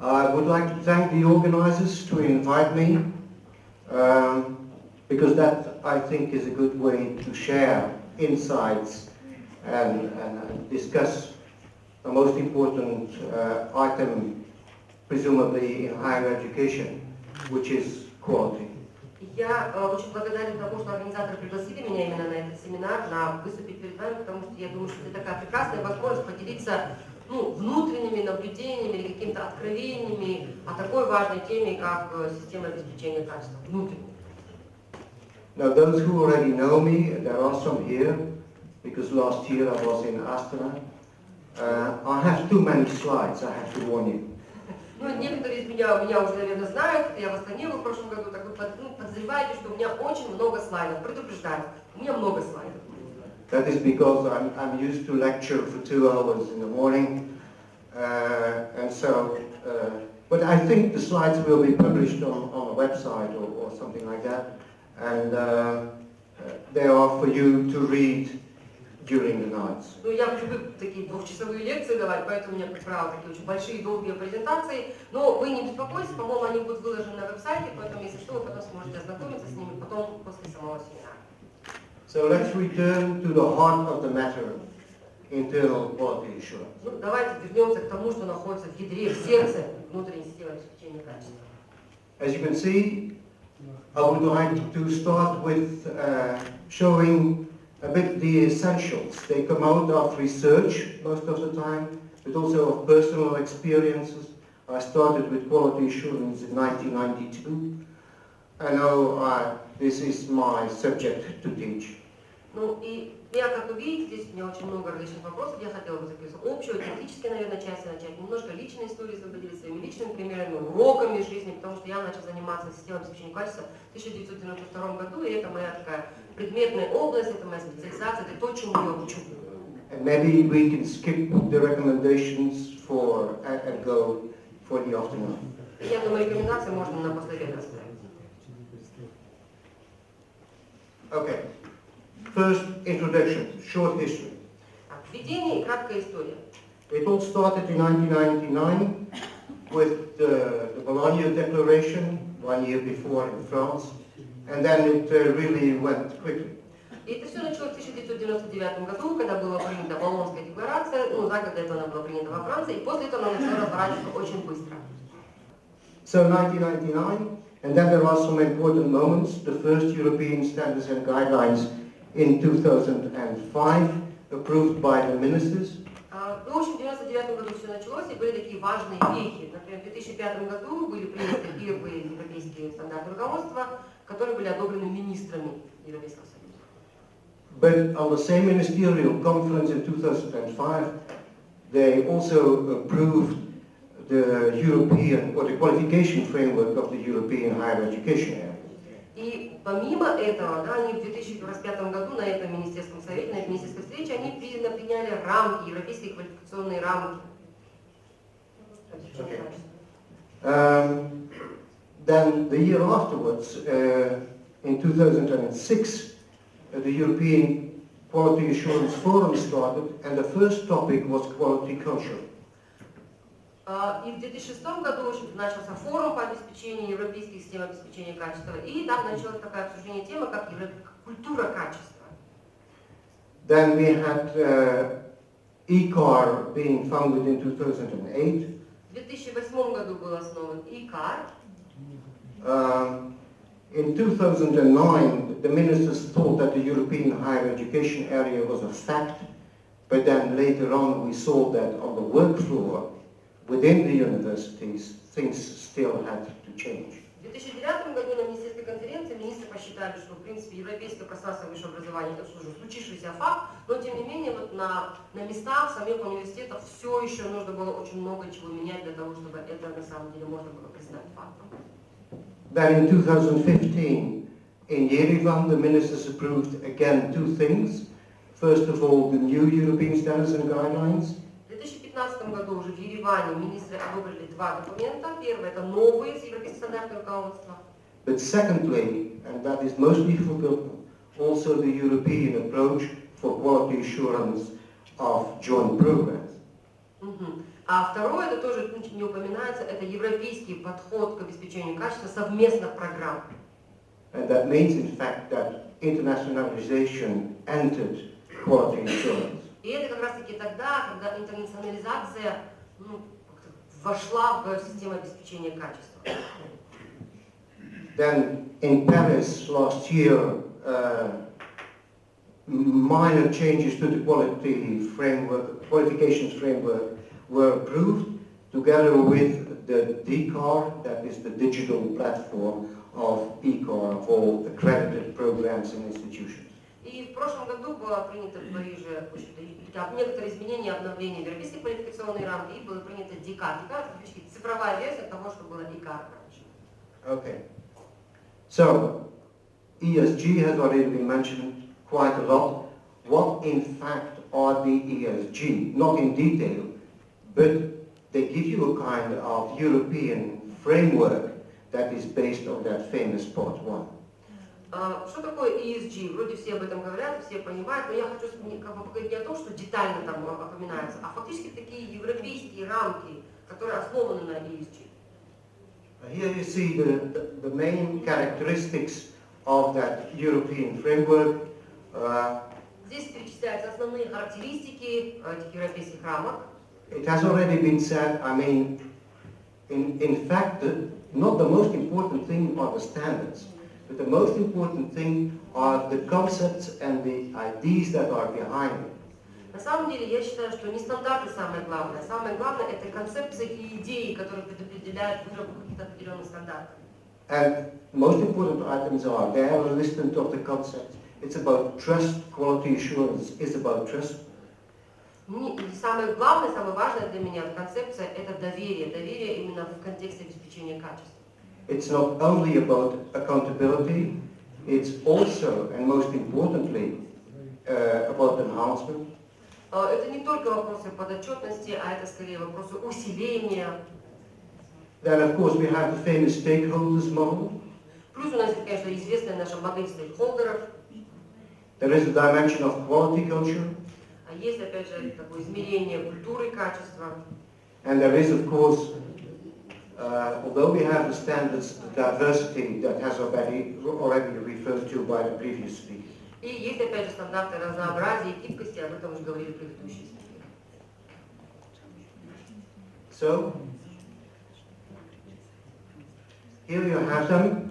I would like to thank the organizers to invite me, because that, I think, is a good way to share insights and discuss the most important item, presumably in higher education, which is quality. Я очень благодарен тому, что организаторы пригласили меня именно на этот семинар, на выступить перед вами, потому что я думаю, что это такая прекрасная возможность поделиться внутренними наблюдениями или какими-то откровениями о такой важной теме, как система обеспечения качества, внутреннего. Now, those who already know me, there are some here, because last year I was in Astana. I have too many slides, I have to warn you. Некоторые из меня уже, наверное, знают, я в Астане в прошлом году, так вы подозреваете, что у меня очень много слайдов. Предупреждаю, у меня много слайдов. That is because I'm used to lecture for 2 hours in the morning, and so, but I think the slides will be published on a website or something like that, and they are for you to read during the nights. Я привык такие двухчасовые лекции давать, поэтому у меня, как правило, такие очень большие, долгие презентации. Но вы не беспокойтесь, по-моему, они будут выложены на веб-сайте, поэтому, если что, вы потом сможете ознакомиться с ними потом после самого семинара. So let's return to the heart of the matter, internal quality assurance. Давайте вернемся к тому, что находится в ядре, в сердце внутренней системы обеспечения качества. As you can see, I would like to start with showing a bit the essentials. They come out of research most of the time, but also of personal experiences. I started with quality assurance in 1992. I know this is my subject to teach. И я, как вы видите, здесь у меня очень много различных вопросов. Я хотела бы записать общую, теоретической, наверное, часть начать, немножко личной истории, поделиться своими личными примерами, уроками жизни, потому что я начал заниматься системой обеспечения качества в 1992 году, и это моя такая предметная область, это моя специализация, это то, чему я учу. And maybe we can skip the recommendations and go for the afternoon. Я думаю, рекомендации можно на послеобед оставить. Okay. First, introduction, short history. Введение и краткая история. It all started in 1999 with the Bologna Declaration, 1 year before in France, and then it really went quickly. И это все началось в 1999 году, когда была принята Болонская декларация, за год до этого она была принята во Франции, и после этого она начала разворачиваться очень быстро. So 1999, and then there are some important moments. The first European standards and guidelines in 2005, approved by the ministers. В общем, в 1999 году все началось, и были такие важные вехи. Например, в 2005 году были приняты первые европейские стандарты руководства, которые были одобрены министрами Европейского Союза. But on the same ministerial conference in 2005, they also approved the European, or the qualification framework of the European higher education area. И помимо этого, они в 2005 году на этом министерском совете, на этой министерской встрече, они приняли рамки, европейские квалификационные рамки. Then the year afterwards, in 2006, the European Quality Assurance Forum started, and the first topic was quality culture. И в 2006 году, в общем, начался форум по обеспечению европейских систем обеспечения качества, и там началось такое обсуждение темы, как культура качества. Then we had ECAR being founded in 2008. В 2008 году был основан ECAR. In 2009, the ministers thought that the European higher education area was a fact, but then later on we saw that on the work floor, within the universities, things still had to change. В 2009 году на министерской конференции министры посчитали, что, в принципе, европейское пространство высшего образования – это уже случившийся факт, но, тем не менее, на местах, в самих университетах все еще нужно было очень много чего менять для того, чтобы это, на самом деле, можно было признать фактом. Then in 2015, in Yerevan, the ministers approved again 2 things. First of all, the new European standards and guidelines. В 2015 году уже в Ереване министры одобрили 2 документа. Первый – это новые европейские стандарты руководства. But secondly, and that is mostly forgotten, also the European approach for quality assurance of joint programs. А второе, это тоже не упоминается, это европейский подход к обеспечению качества совместных программ. And that means, in fact, that internationalization entered quality assurance. И это как раз-таки тогда, когда интернационализация вошла в систему обеспечения качества. Then in Paris last year, minor changes to the qualifications framework were approved together with the DCAR, that is the digital platform of ECAR, of all accredited programs and institutions. И в прошлом году было принято в Париже некоторые изменения и обновления в европейской квалификационной рамке, и было принято ДИКАР. ДИКАР – это цифровая версия того, что было ИКАР раньше. Okay. So, ESG has already been mentioned quite a lot. What in fact are the ESG? Not in detail, but they give you a kind of European framework that is based on that famous part 1. Что такое ESG? Вроде все об этом говорят, все понимают, но я хочу поговорить не о том, что детально там упоминается, а фактически такие европейские рамки, которые основаны на ESG. Here you see the main characteristics of that European framework. Здесь перечисляются основные характеристики этих европейских рамок. It has already been said, I mean, in fact, not the most important thing are the standards, but the most important thing are the concepts and the ideas that are behind it. На самом деле, я считаю, что не стандарты самое главное. Самое главное – это концепции и идеи, которые предопределяют выработку каких-то определенных стандартов. And most important items are there, a list of the concepts. It's about trust, quality assurance is about trust. Самое главное, самое важное для меня концепция – это доверие. Доверие именно в контексте обеспечения качества. It's not only about accountability, it's also, and most importantly, about enhancement. Это не только вопросы подотчетности, а это скорее вопросы усиления. Then, of course, we have the famous stakeholders model. Плюс у нас, конечно, известная наша модель стейкхолдеров. There is a dimension of quality culture. А есть, опять же, такое измерение культуры качества. And there is, of course, although we have the standards, the diversity that has already referred to by the previous speaker. И есть, опять же, стандарты разнообразия и гибкости, об этом уже говорили предыдущие спикеры. So, here you have them.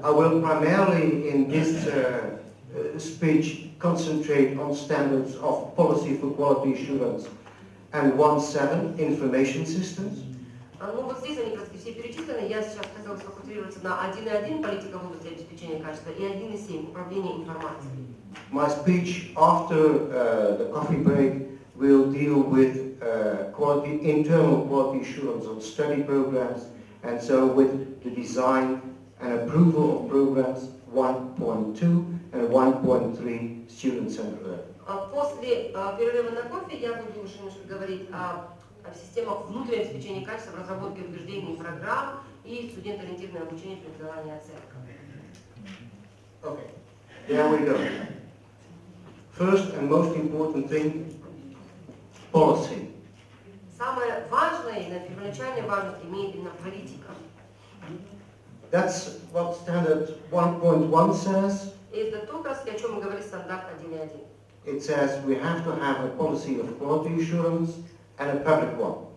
I will primarily in this speech concentrate on standards of policy for quality assurance and 1.7 information systems. Ну вот здесь они все перечислены. Я сейчас хотела сфокусироваться на 1.1 политика в области обеспечения качества и 1.7 управление информацией. My speech after the coffee break will deal with internal quality assurance on study programs, and so with the design and approval of programs 1.2 and 1.3 student-centered. После перерыва на кофе я буду уже немножко говорить о системах внутреннего обеспечения качества, разработке утверждений программ и студент-ориентированное обучение, преподавание, оценка. Okay, there we go. First and most important thing, policy. Самое важное и на первоначальной важность имеет именно политика. That's what standard 1.1 says. И это то, о чем мы говорили, стандарт 1.1. It says we have to have a policy of quality assurance and a public one.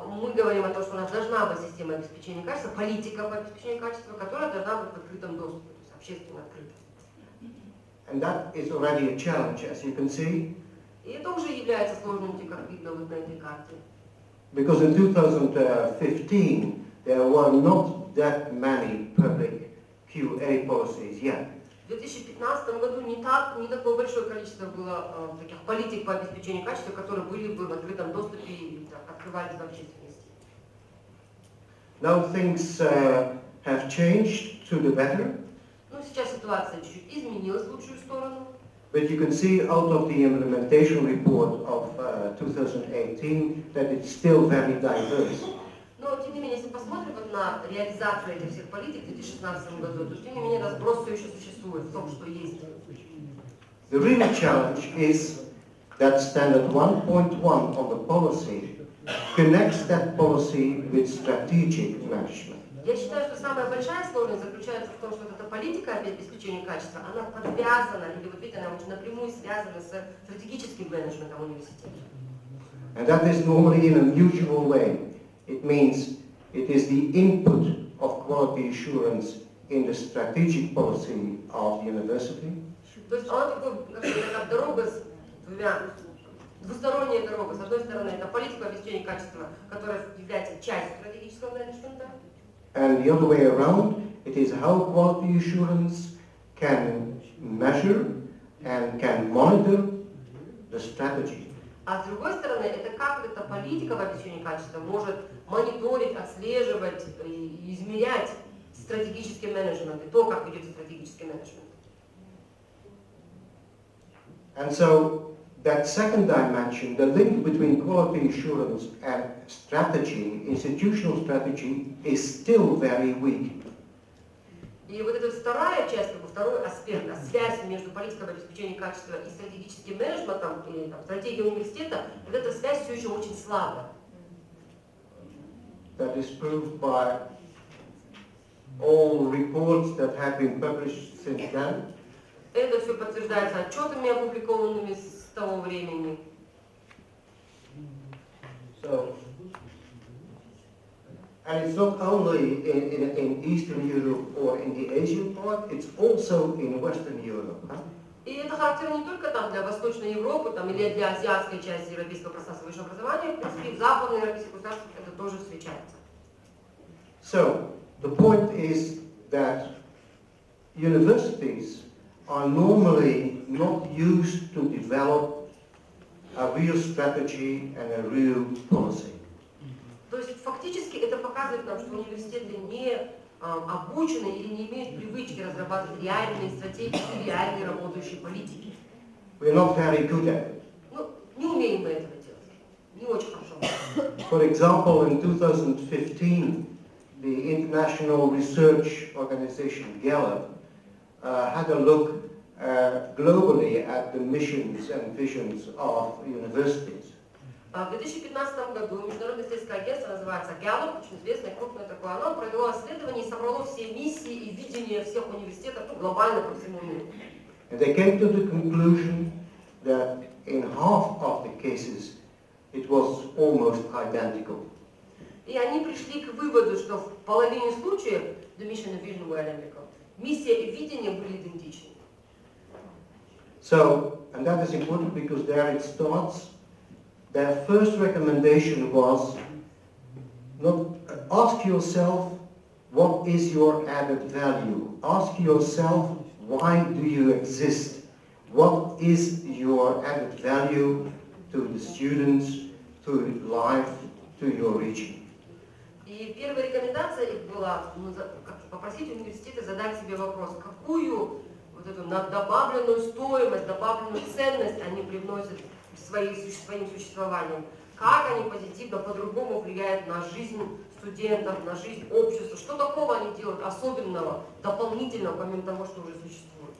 Мы говорим о том, что у нас должна быть система обеспечения качества, политика по обеспечению качества, которая должна быть в открытом доступе, то есть общественно открыта. And that is already a challenge, as you can see. И это уже является сложностью, как видно вот на этой карте. Because in 2015 there were not that many public QA policies yet. В 2015 году не такое большое количество было таких политик по обеспечению качества, которые были бы в открытом доступе и открывались в общественности. Now things have changed to the better. Ну, сейчас ситуация чуть-чуть изменилась в лучшую сторону. But you can see out of the implementation report of 2018 that it's still very diverse. Но, тем не менее, если посмотрим вот на реализацию этих всех политик в 2016 году, то, тем не менее, разброс все еще существует в том, что есть. The real challenge is that standard 1.1 on the policy connects that policy with strategic management. Я считаю, что самая большая сложность заключается в том, что вот эта политика обеспечения качества, она подвязана, или вот видите, она очень напрямую связана с стратегическим менеджментом университета. And that is normally in a mutual way. It means it is the input of quality assurance in the strategic policy of the university. То есть она такая дорога с двусторонняя дорога. С одной стороны, это политика обеспечения качества, которая является частью стратегического менеджмента. And the other way around, it is how quality assurance can measure and can monitor the strategy. А с другой стороны, это как эта политика в обеспечении качества может мониторить, отслеживать и измерять стратегический менеджмент и то, как ведется стратегический менеджмент. And so that second dimension, the link between quality assurance and strategy, institutional strategy, is still very weak. И вот эта вторая часть, второй аспект, связь между политикой обеспечения качества и стратегическим менеджментом, или стратегией университета, вот эта связь все еще очень слабая. That is proved by all reports that have been published since then. Это все подтверждается отчетами, опубликованными с того времени. So, and it's not only in Eastern Europe or in the Asian part, it's also in Western Europe. Huh? И это характерно не только там для Восточной Европы там, или для азиатской части европейского пространства высшего образования, в принципе, в западноевропейских государствах это тоже встречается. So, the point is that universities are normally not used to develop a real strategy and a real policy. То есть фактически это показывает нам, что университеты не обучены или не имеют привычки разрабатывать реальные стратегии и реальные работающие политики. We're not very good at it. Ну, не умеем мы этого делать. Не очень хорошо. For example, in 2015, the international research organization Gallup had a look globally at the missions and visions of universities. В 2015 году Международное исследовательское агентство, называется Gallup, очень известное, крупное такое, оно провело исследование и собрало все миссии и видения всех университетов глобально по всему миру. And they came to the conclusion that in half of the cases it was almost identical. И они пришли к выводу, что в половине случаев the mission and vision were identical. Миссия и видение были идентичны. So, and that is important because there it starts. Their first recommendation was not ask yourself what is your added value. Ask yourself why do you exist? What is your added value to the students, to life, to your region? И первая рекомендация их была попросить университеты задать себе вопрос, какую вот эту добавленную стоимость, добавленную ценность они привносят своим существованием, как они позитивно по-другому влияют на жизнь студентов, на жизнь общества, что такого они делают особенного, дополнительного, помимо того, что уже существует.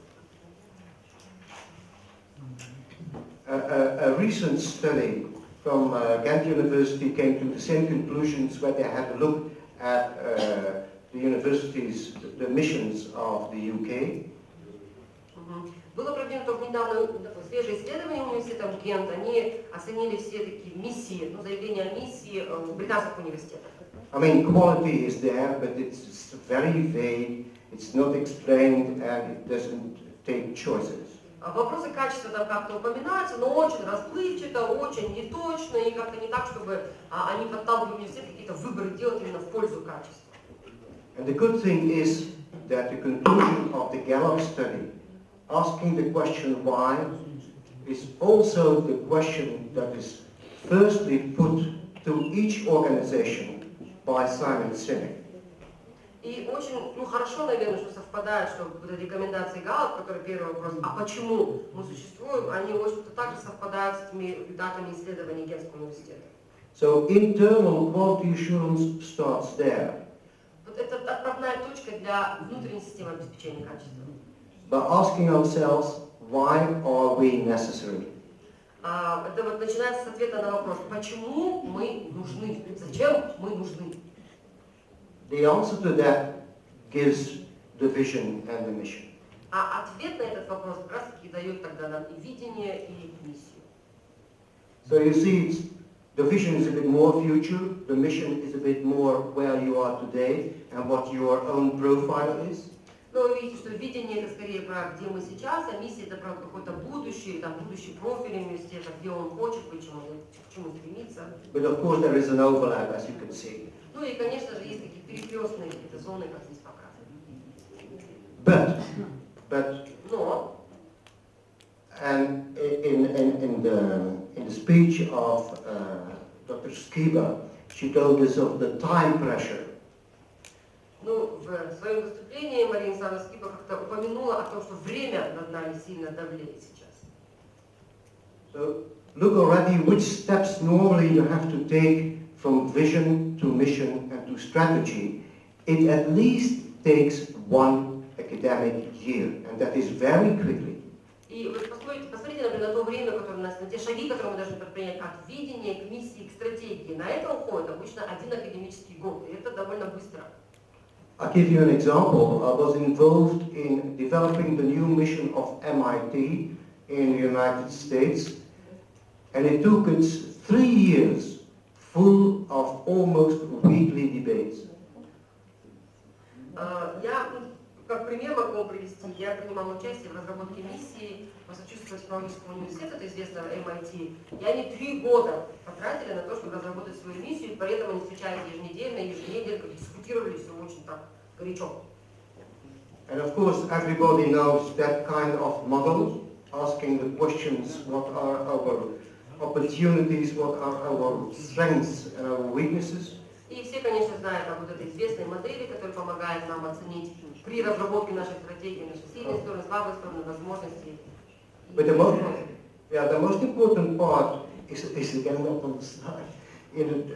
A recent study from Ghent University came to the same conclusions where they had a look at the universities, the missions of the UK. Было проведено только недавно свежее исследование университета Гент. Они оценили все такие миссии, заявления о миссии британских университетов. I mean, quality is there, but it's very vague, it's not explained, and it doesn't take choices. Вопросы качества там как-то упоминаются, но очень расплывчато, очень неточно, и как-то не так, чтобы они подталкивали университет какие-то выборы делать именно в пользу качества. And the good thing is that the conclusion of the Gallup study, asking the question why, is also the question that is firstly put to each organization by Simon Sinek. И очень хорошо, наверное, что совпадает, что вот рекомендации Галлап, который первый вопрос, а почему мы существуем, они очень также совпадают с этими результатами исследований Гентского университета. So internal quality assurance starts there. Вот это отправная точка для внутренней системы обеспечения качества. By asking ourselves, why are we necessary? Это вот начинается с ответа на вопрос, почему мы нужны, зачем мы нужны. The answer to that gives the vision and the mission. А ответ на этот вопрос как раз таки дает тогда нам и видение, и миссию. So you see, the vision is a bit more future, the mission is a bit more where you are today and what your own profile is. Но вы видите, что видение это скорее про где мы сейчас, а миссия это про какое-то будущее, там будущий профиль университета, где он хочет быть, к чему стремится. But of course there is an overlap, as you can see. Ну и, конечно же, есть такие перекрестные какие-то зоны, как здесь But показано. Но and in the speech of Dr. Skiba, she told us of the time pressure. Ну, в своем выступлении Мария Александровна Скиба как-то упомянула о том, что время над нами сильно давлеет сейчас. So look already which steps normally you have to take from vision to mission and to strategy. It at least takes one academic year, and that is very quickly. И вот посмотрите, например, на то время, которое у нас, на те шаги, которые мы должны предпринять от видения к миссии, к стратегии. На это уходит обычно один академический год, и это довольно быстро. I'll give you an example. I was involved in developing the new mission of MIT in the United States, and it took us 3 years full of almost weekly debates. Я, как пример могу вам привести, я принимала участие в разработке миссии Массачусетского технологического университета, это известного MIT, и они 3 года потратили на то, чтобы разработать свою миссию, и при этом они встречались еженедельно, дискутировали все очень так горячо. And of course, everybody knows that kind of model, asking the questions, what are our opportunities, what are our strengths and our weaknesses. И все, конечно, знают об вот этой известной модели, которая помогает нам оценить при разработке нашей стратегии, наши сильные стороны, слабые стороны, возможности. But the most important part is again not on the slide in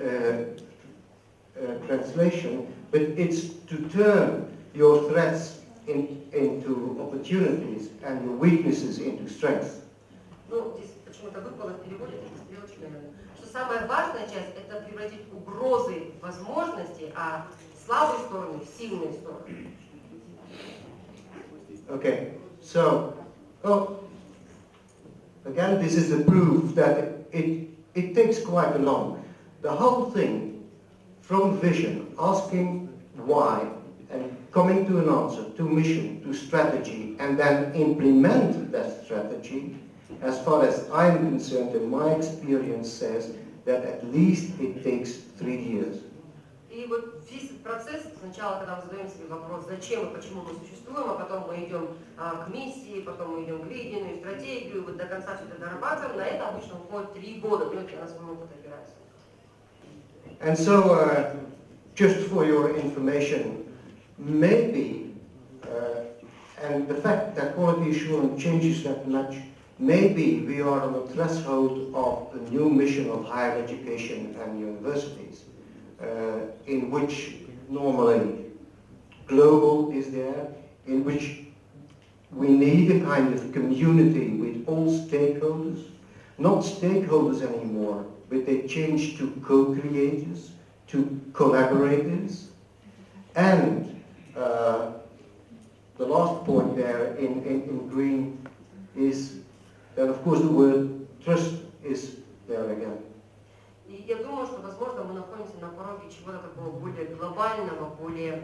translation, but it's to turn your threats into opportunities and your weaknesses into strengths. Ну, здесь почему-то выпало в переводе, это стрелочка, наверное. Что самая важная часть – это превратить угрозы в возможности, а слабые стороны в сильные стороны. Okay, so, again, this is the proof that it takes quite a long. The whole thing, from vision, asking why, and coming to an answer, to mission, to strategy, and then implement that strategy, as far as I'm concerned, and my experience says that at least it takes 3 years. И вот весь процесс, сначала, когда мы задаем себе вопрос, зачем и почему мы существуем, а потом мы идем к миссии, потом мы идем к видению, стратегию, вот до конца все это дорабатываем, на это обычно уходит 3 года, ну, это на свой опыт опирается. And so, just for your information, maybe, and the fact that quality assurance changes that much, maybe we are on the threshold of a new mission of higher education and universities, in which normally global is there, in which we need a kind of community with all stakeholders, not stakeholders anymore, but they change to co-creators, to collaborators, and the last point there in green is that, of course, the word trust is there again. И я думаю, что, возможно, мы находимся на пороге чего-то такого более глобального, более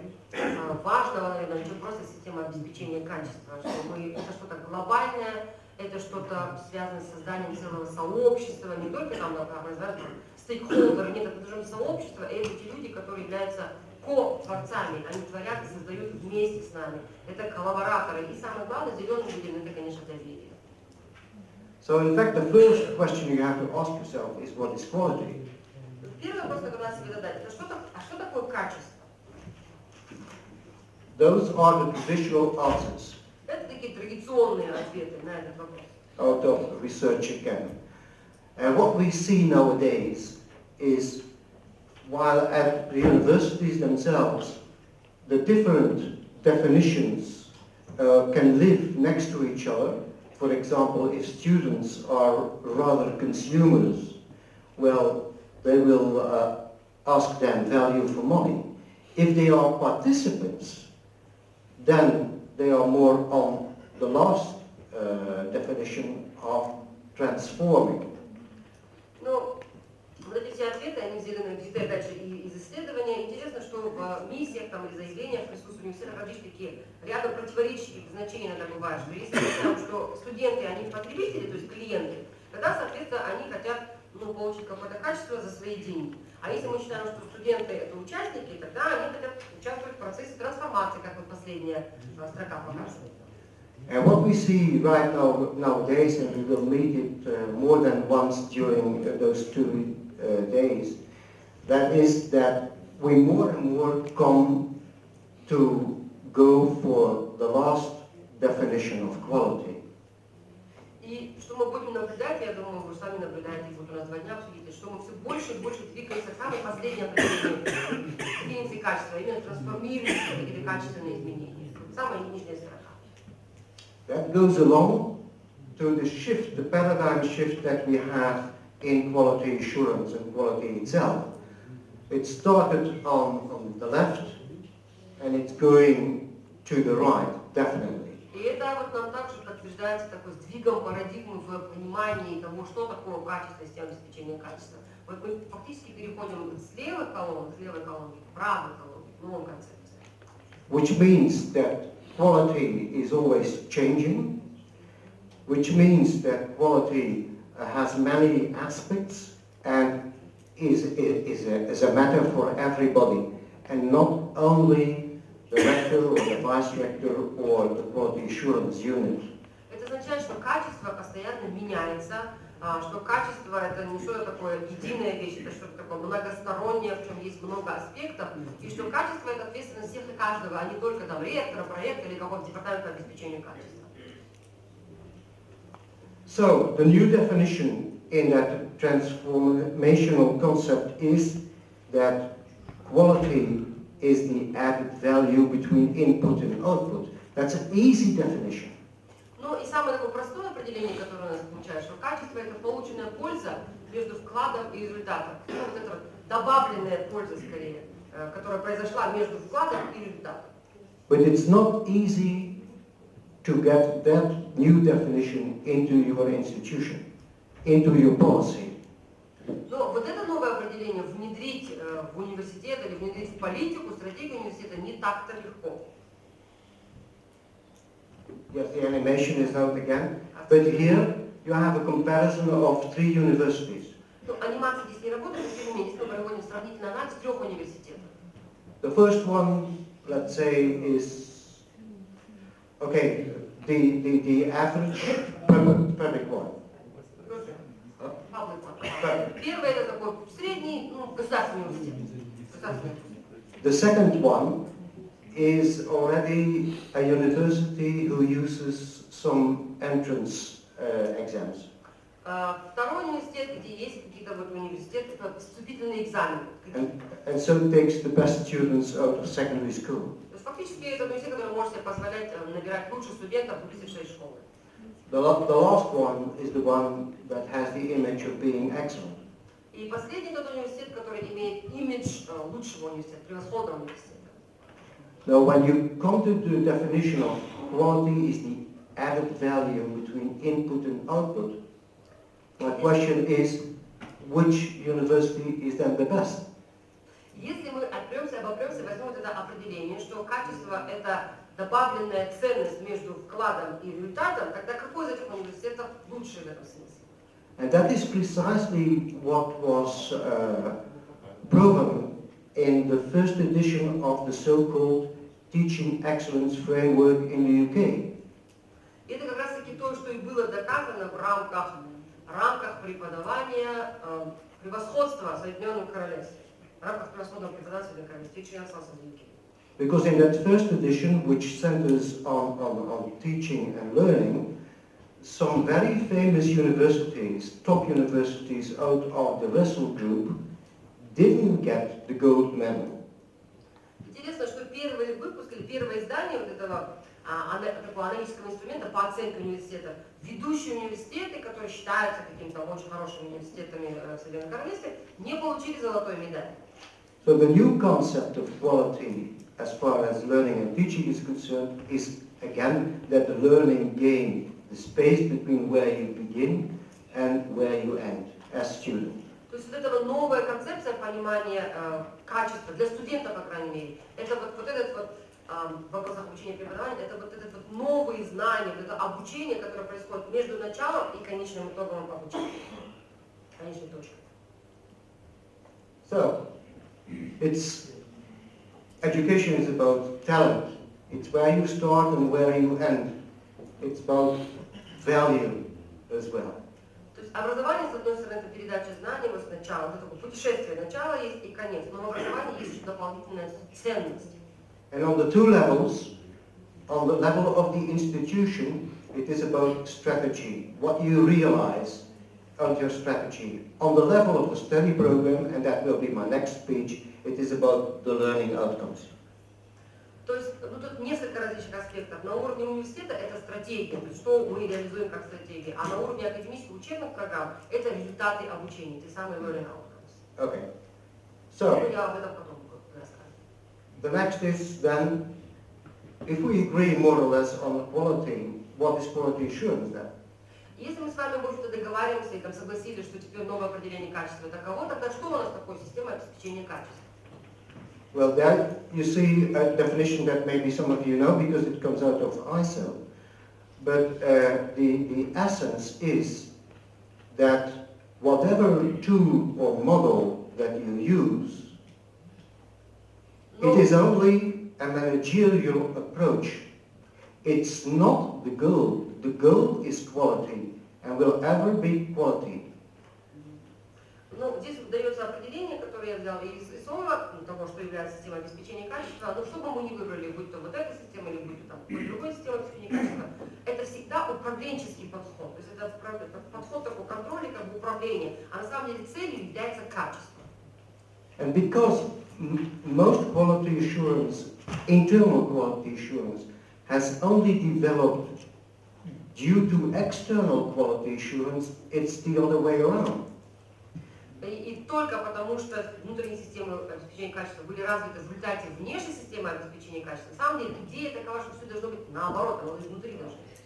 важного, наверное, чем просто система обеспечения качества. Что это что-то глобальное, это что-то связанное с созданием целого сообщества, не только там, например, стейкхолдеры, нет, это даже сообщество, и это те люди, которые являются ко-творцами, они творят и создают вместе с нами. Это коллабораторы. И самое главное, зеленый выделен, это, конечно, доверие. So, in fact, the first question you have to ask yourself is, what is quality? Первый вопрос, который надо себе задать, это что такое качество? Those are the traditional answers Это такие традиционные ответы на этот вопрос. out of research again. And what we see nowadays is, while at the universities themselves, the different definitions can live next to each other. for example, if students are rather consumers, well, they will ask them value for money. If they are participants, then they are more on the last definition of transforming. Ну, вот эти все ответы, они взяты где-то дальше из исследования. Интересно, что в миссиях там, или заявлениях присутствуют университетах различные такие рядом противоречивых значений иногда бывает, что если мы знаем, что студенты, они потребители, то есть клиенты, тогда, соответственно, они хотят получить какое-то качество за свои деньги. А если мы считаем, что студенты это участники, тогда они хотят участвовать в процессе трансформации, как вот последняя строка показывает. And what we see right now nowadays, and we will meet it more than once during those 2 days, that is that we more and more come to go for the last definition of quality. И что мы будем наблюдать, я думаю, вы сами наблюдаете, вот у нас 2 дня обсудите, что мы все больше и больше двигаемся к самой последней определению дефиниции качества, именно трансформирующие какие-то качественные изменения. Самая нижняя строка. That goes along to the shift, the paradigm shift that we have in quality assurance and quality itself. It started on the left and it's going to the right, definitely. И это вот нам также подтверждается такой сдвигом парадигмы в понимании того, что такое качество, система обеспечения качества. Вот мы фактически переходим с левой колонки к правой колонке, к новым концепциям. Which means that quality is always changing, which means that quality has many aspects and is a matter for everybody, and not only the rector or the vice rector or the quality assurance unit. Это означает, что качество постоянно меняется, что качество это не что-то такое единая вещь, это что-то такое многостороннее, в чем есть много аспектов, и что качество это ответственность всех и каждого, а не только там ректора, проекта или какого-то департамента обеспечения качества. So the new definition in that transformational concept is that quality is the added value between input and output. That's an easy definition. Ну и самое такое простое определение, которое у нас получается, что качество это полученная польза между вкладом и результатом. Ну, вот это вот добавленная польза скорее, которая произошла между вкладом и результатом. But it's not easy to get that new definition into your institution, into your policy. Но вот это новое определение внедрить в университет или внедрить в политику, стратегию университета не так-то легко. Yes, the animation is out again. But here you have a comparison of 3 universities. Ну, анимация здесь не работает, но тем не менее, если мы проводим сравнительный анализ 3 университетов. The first one, let's say, is okay. The average public one. Первый это такой средний, государственный университет. The second one is already a university who uses some entrance exams. Второй университет, где есть какие-то вот университеты, это вступительные экзамены. And so it takes the best students out of secondary school. То есть фактически это университет, который может себе позволять набирать лучших студентов выпустившей школы. The last one is the one that has the image of being excellent. И последний тот университет, который имеет имидж лучшего университета, превосходного университета. Now, when you come to the definition of quality is the added value between input and output, my question is, which university is then the best? Если мы обопремся, возьмем вот это определение, что качество это добавленная ценность между вкладом и результатом, тогда какой из этих университетов лучше в этом смысле? And that is precisely what was proven in the first edition of the so-called Teaching Excellence Framework in the UK. И это как раз таки то, что и было доказано в рамках преподавания превосходства в Соединенном Королевстве. В рамках превосходного преподавания в Соединенном Королевстве. Teaching Excellence in the UK. Because in that first edition, which centers on teaching and learning, some very famous universities, top universities out of the Russell Group, didn't get the gold medal. Интересно, что первый выпуск или первое издание вот этого такого аналитического инструмента по оценке университетов. Ведущие университеты, которые считаются какими-то очень хорошими университетами в Соединенном Королевстве, не получили золотой медаль. So the new concept of quality as far as learning and teaching is concerned is again that the learning gain the space between where you begin and where you end as student. То есть вот эта новая концепция понимания качества для студента, по крайней мере, это вот этот вот в вопросах обучения и преподавания, это вот этот вот новые знания, вот это обучение, которое происходит между началом и конечным итогом обучения, конечной точкой. So, education is about talent. It's where you start and where you end. It's about value as well. То есть образование, с одной стороны, это передача знаний, вот сначала, вот такое путешествие, начало есть и конец, но в образовании есть еще дополнительная ценность. And on the two levels, on the level of the institution, it is about strategy, what you realize on your strategy. On the level of the study program, and that will be my next speech, it is about the learning outcomes. То есть, тут несколько различных аспектов. На уровне университета это стратегия, то есть что мы реализуем как стратегии, а на уровне академических учебных программ это результаты обучения, те самые learning outcomes. Okay. So, Я об этом потом расскажу. the next is then, if we agree more or less on quality, what is quality assurance then? Если мы с вами, в общем-то, договариваемся и там согласились, что теперь новое определение качества таково, тогда что у нас такое система обеспечения качества? Well, there you see a definition that maybe some of you know because it comes out of ISO. But the essence is that whatever tool or model that you use, it is only a managerial approach. It's not the goal. The goal is quality and will ever be quality. Ну, здесь дается определение, которое я взял из ИСО, того, что является системой обеспечения качества. Но что бы мы ни выбрали, будь то вот эта система или будь то там другой система обеспечения качества, это всегда управленческий подход. То есть это подход такой контроля, как бы управления. А на самом деле целью является качество. And because most quality assurance, internal quality assurance, has only developed due to external quality assurance, it's the other way around. И только потому, что внутренние системы обеспечения качества были развиты в результате внешней системы обеспечения качества, на самом деле идея такова, что все должно быть наоборот, оно изнутри должно быть.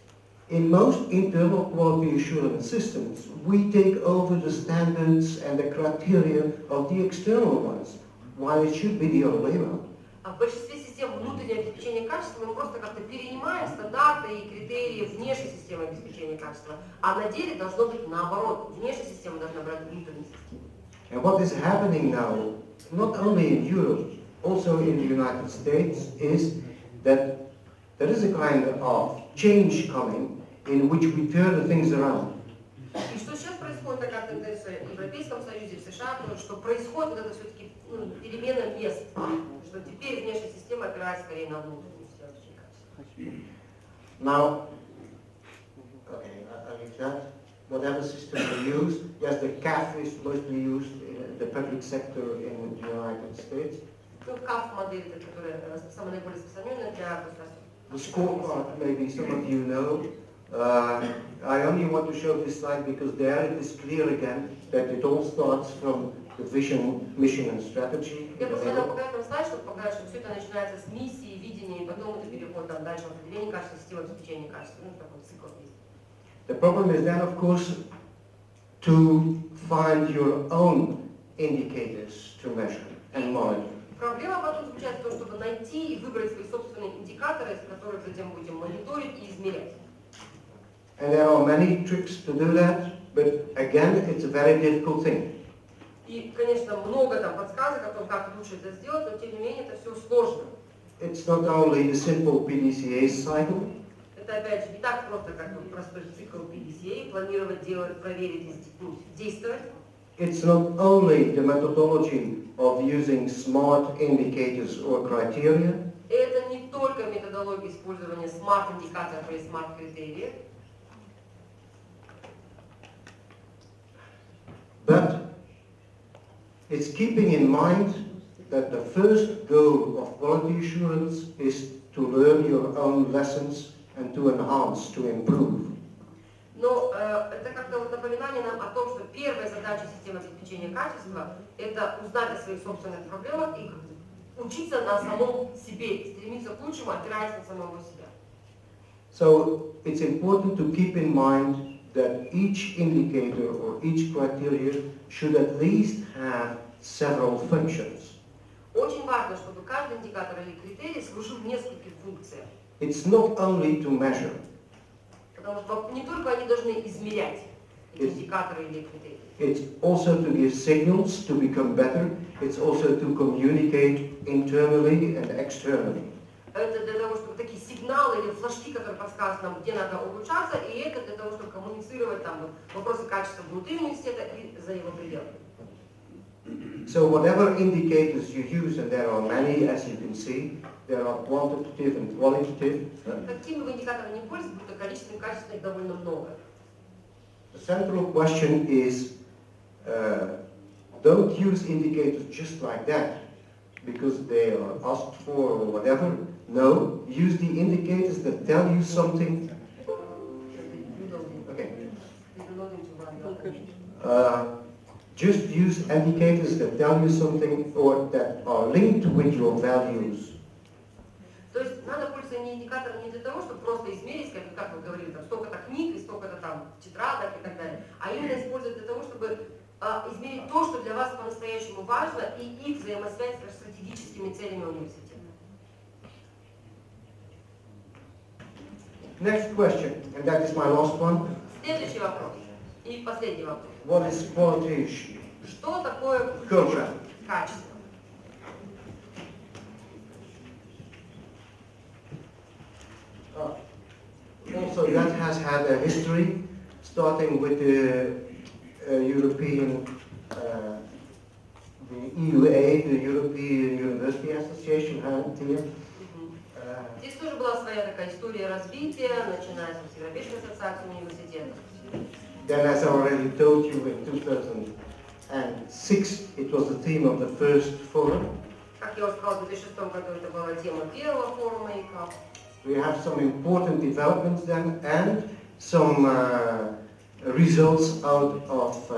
In most internal quality assurance systems, we take over the standards and the criteria of the external ones, while it should be the other way around. А в большинстве систем внутреннего обеспечения качества мы просто как-то перенимаем стандарты и критерии внешней системы обеспечения качества, а на деле должно быть наоборот. Внешняя система должна брать внутреннюю систему. And what is happening now, not only in Europe, also in the United States, is that there is a kind of change coming in which we turn the things around. И что сейчас происходит, такая тенденция в Европейском Союзе, в США, что происходит вот это все-таки перемена мест, что теперь внешняя система опирается скорее на внутреннюю систему обеспечения качества. Now, okay, I leave that. Whatever system we use, yes, the CAF is mostly used in the public sector in the United States. Ну, КАФ модель, которая самая наиболее распространенная для государства. The scorecard, maybe some of you know. I only want to show this slide because there it is clear again that it all starts from the vision, mission and strategy. Я просто хотела показать вам слайд, чтобы показать, что все это начинается с миссии, видения, и потом это переход там дальше в определение качества, системы обеспечения качества. Ну, такой цикл есть. The problem is then, of course, to find your own indicators to measure and monitor. Проблема потом заключается в том, чтобы найти и выбрать свои собственные индикаторы, из которых затем будем мониторить и измерять. And there are many tricks to do that, but again, it's a very difficult thing. И, конечно, много там подсказок о том, как лучше это сделать, но тем не менее это все сложно. It's not only the simple PDCA cycle. Это опять же не так просто, как простой цикл PDCA, планировать, делать, проверить, действовать. It's not only the methodology of using smart indicators or criteria. Это не только методология использования смарт-индикаторов или смарт-критериев. But it's keeping in mind that the first goal of quality assurance is to learn your own lessons and to enhance, to improve. Но это как-то вот напоминание нам о том, что первая задача системы обеспечения качества – это узнать о своих собственных проблемах и учиться на самом себе, стремиться к лучшему, опираясь на самого себя. So it's important to keep in mind that each indicator or each criteria should at least have several functions. Очень важно, чтобы каждый индикатор или критерий служил нескольким функциям. It's not only to measure. Потому что не только они должны измерять эти индикаторы или критерии. It's also to give signals to become better. It's also to communicate internally and externally. Это для того, чтобы такие сигналы или флажки, которые подсказывают нам, где надо улучшаться, и это для того, чтобы коммуницировать там вопросы качества внутри университета и за его пределами. So whatever indicators you use, and there are many, as you can see, there are quantitative and qualitative. Какими бы индикаторами ни пользовались, будто количественных и качественных довольно много. The central question is, don't use indicators just like that, because they are asked for or whatever. No, use the indicators that tell you something. Okay. Just use indicators that tell you something or that are linked with your values. То есть надо пользоваться не индикатором не для того, чтобы просто измерить, как вы говорили, там столько-то книг и столько-то там тетрадок и так далее, а именно использовать для того, чтобы измерить то, что для вас по-настоящему важно, и их взаимосвязь с стратегическими целями университета. Next question, and that is my last one. Следующий вопрос. И последний вопрос. What is quality? Что такое Culture. качество? Also, that has had a history, starting with the European, the EUA, the European University Association, here. Здесь тоже была своя такая история развития, начиная с Европейской ассоциации университетов. Then, as I already told you, in 2006, it was the theme of the first forum. Как я уже сказала, в 2006 году это была тема первого форума ИКАП. We have some important developments then, and some results out of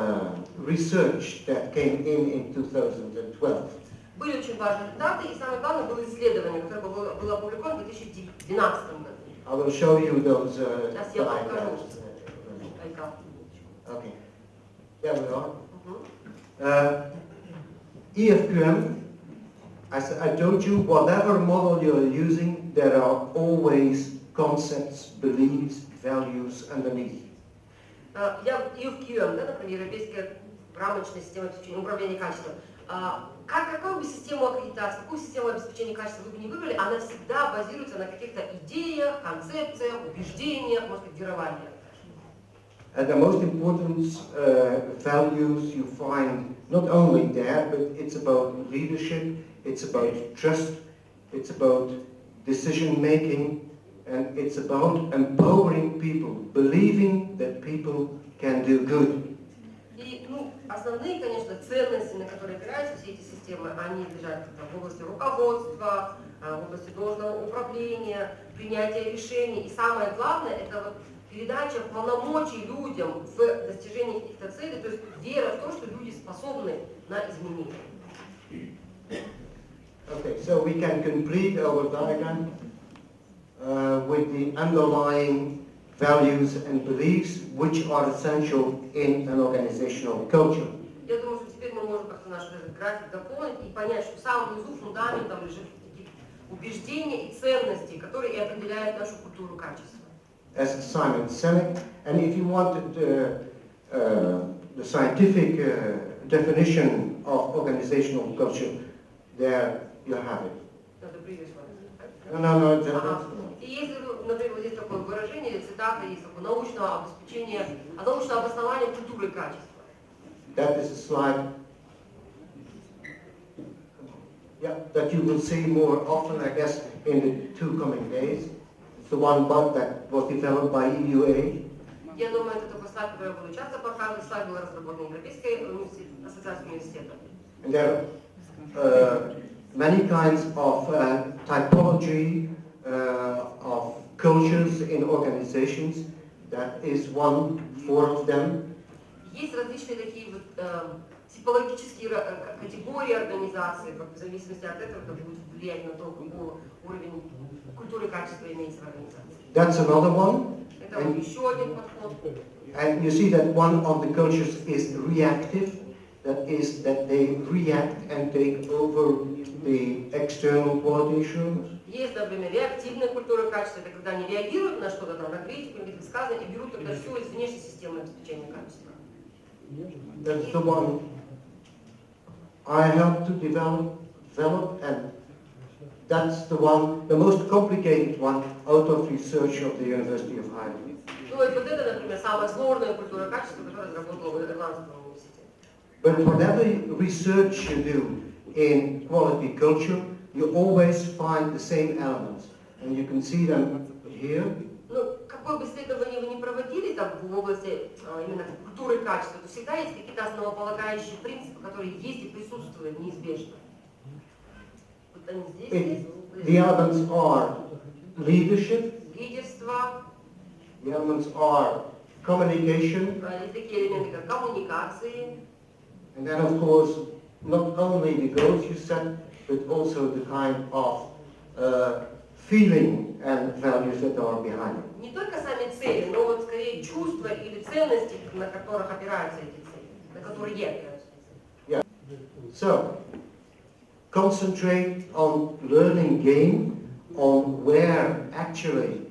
research that came in 2012. Были очень важные даты, и самое главное было исследование, которое было опубликовано в 2012 году. I will show you those Сейчас я покажу. Okay. There we are. EFQM, as I told you, whatever model you're using, there are always concepts, beliefs, values underneath. EFQM, да, например, Европейская рамочная система обеспечения управления качеством. Какую бы систему аккредитации, какую систему обеспечения качества вы бы не выбрали, она всегда базируется на каких-то идеях, концепциях, убеждениях, может быть, верованиях. And the most important values you find not only there, but it's about leadership, it's about trust, it's about decision making, and it's about empowering people, believing that people can do good. И, основные, конечно, ценности, на которые опираются все эти системы, они лежат в области руководства, в области должного управления, принятия решений. И самое главное, это вот передача полномочий людям в достижении каких-то целей, то есть вера в то, что люди способны на изменения. Okay, so we can complete our diagram with the underlying values and beliefs which are essential in an organizational culture. Я думаю, что теперь мы можем как-то наш этот график дополнить и понять, что в самом низу фундаментом лежит такие убеждения и ценности, которые и определяют нашу культуру качества. As Simon Sinek, and if you wanted the scientific definition of organizational culture, there you have it. The previous one. No. И если, например, вот здесь такое выражение или цитата есть такое научного обеспечения, научного обоснования культуры качества. That is a slide. Yeah, that you will see more often, I guess, in the 2 coming days. It's the one that was developed by EUA. Я думаю, это такой слайд, который я буду часто показывать. Слайд был разработан Европейской ассоциацией университетов. And there are many kinds of typology, of cultures in organizations. That is one of them. Есть различные такие вот типологические категории организации, как в зависимости от этого это будет влиять на то, какой уровень культуры и качества имеется в организации. That's another one. Это вот еще один подход. And you see that one of the cultures is reactive. That is that they react and take over the external quality assurance. Есть, например, реактивная культура качества, это когда они реагируют на что-то, на критику, на высказывания, и берут тогда все из внешней системы обеспечения качества. That's the one I helped to develop, and that's the one, the most complicated one out of research of the University of Heidelberg. Ну и вот это, например, самая сложная культура качества, которую разработала Ирландского университета. But whatever research you do in quality culture, you always find the same elements, and you can see them here. Ну, какое бы исследование вы ни проводили там в области именно культуры качества, то всегда есть какие-то основополагающие принципы, которые есть и присутствуют неизбежно. Вот они здесь есть. The elements are leadership. Лидерство. The elements are communication. Есть такие элементы, как коммуникации. And then, of course, not only the goals you set, but also the kind of feeling and values that are behind it. Не только сами цели, но вот скорее чувства или ценности, на которых опираются эти цели, на которые опираются. Yeah. So, concentrate on learning game, on where actually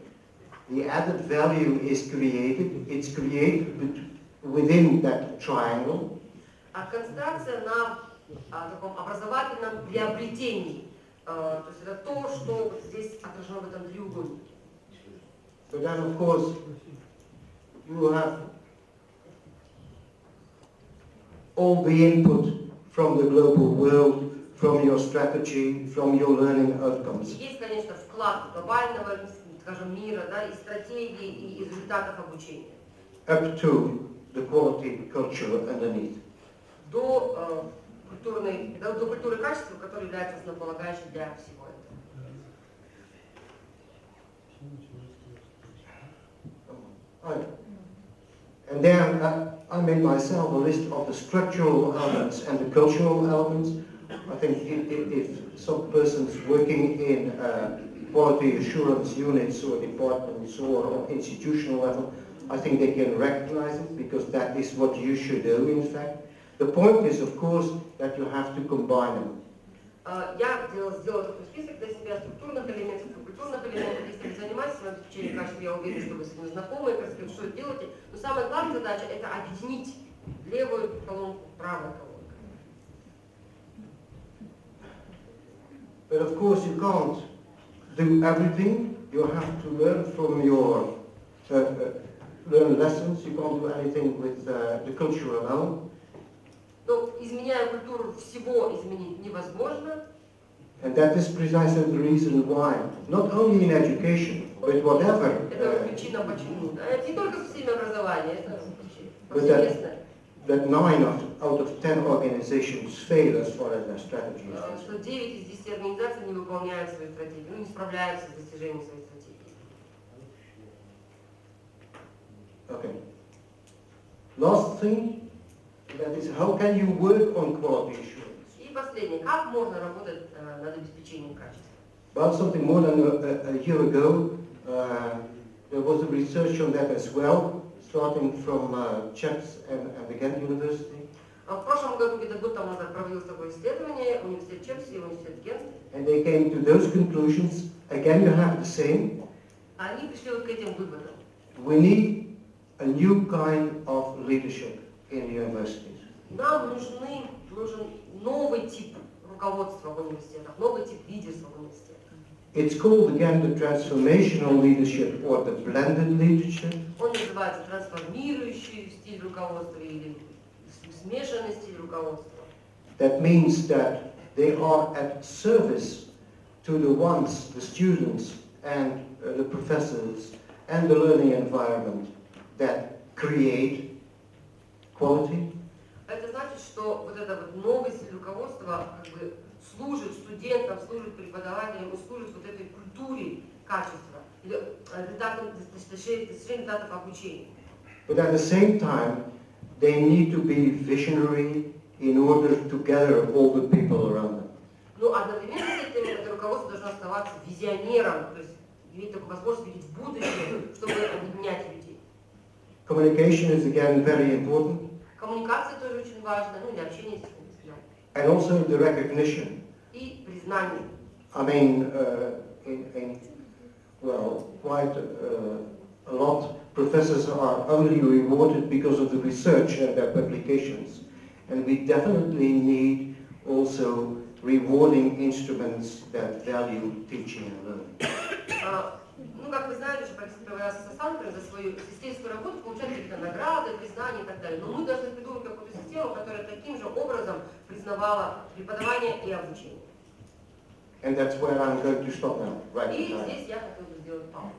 the added value is created. It's created within that triangle. А концентрация на таком образовательном приобретении. То есть это то, что вот здесь отражено в этом треугольнике. But then, of course, you have all the input from the global world, from your strategy, from your learning outcomes. Есть, конечно, вклад глобального, скажем, мира, да, и стратегий, и результатов обучения. Up to the quality culture underneath. До культуры качества, которая является основополагающей для всего этого. And then I made myself a list of the structural elements and the cultural elements. I think if some persons working in quality assurance units or departments or on institutional level, I think they can recognize it because that is what you should do, in fact. The point is, of course, that you have to combine them. Я сделала такой список для себя структурных элементов и культурных элементов. Если вы занимаетесь обеспечением качества, я уверена, что вы с этим знакомы, что делаете. Но самая главная задача – это объединить левую колонку, правую колонку. But of course, you can't do everything. You have to learn from your learn lessons. You can't do anything with the culture alone. Но изменяя культуру, всего изменить невозможно. And that is precisely the reason why, not only in education, but whatever. Это причина почему. Это не только в системе образования, это повсеместно. That 9 out of 10 organizations fail as far as their strategy is concerned. Что 9 из 10 организаций не выполняют свои стратегии, не справляются с достижением своей стратегии. Okay. Last thing. That is, how can you work on quality assurance? И последнее, как можно работать над обеспечением качества? Well, something more than a year ago, there was a research on that as well, starting from Czechs and the Ghent University. В прошлом году, где-то год тому назад, проводилось такое исследование, университет Челси и университет Гент. And they came to those conclusions. Again, you have the same. Они пришли вот к этим выводам. We need a new kind of leadership in universities. Нам нужен новый тип руководства в университетах, новый тип лидерства в университетах. It's called again the transformational leadership or the blended leadership. Он называется трансформирующий стиль руководства или смешанный стиль руководства. That means that they are at service to the ones, the students and the professors and the learning environment that create quality. Это значит, что вот это вот новый стиль руководства как бы служит студентам, служит преподавателям и служит вот этой культуре качества, или достижение результатов обучения. But at the same time, they need to be visionary in order to gather all the people around them. Но одновременно с этим это руководство должно оставаться визионером, то есть иметь такую возможность видеть будущее, чтобы объединять людей. Communication is again very important. Коммуникация тоже очень важна, ну или общение здесь не знаю. And also the recognition. И признание. I mean, well, quite a lot professors are only rewarded because of the research and their publications. And we definitely need also rewarding instruments that value teaching and learning. Ну, как вы знаете, что профессор Сасан, например, за свою исследовательскую работу получает какие-то награды, признания и так далее. Но мы должны придумать какую-то систему, которая таким же образом признавала преподавание и обучение. And that's where I'm going to stop now, right? И здесь я хотел бы сделать паузу.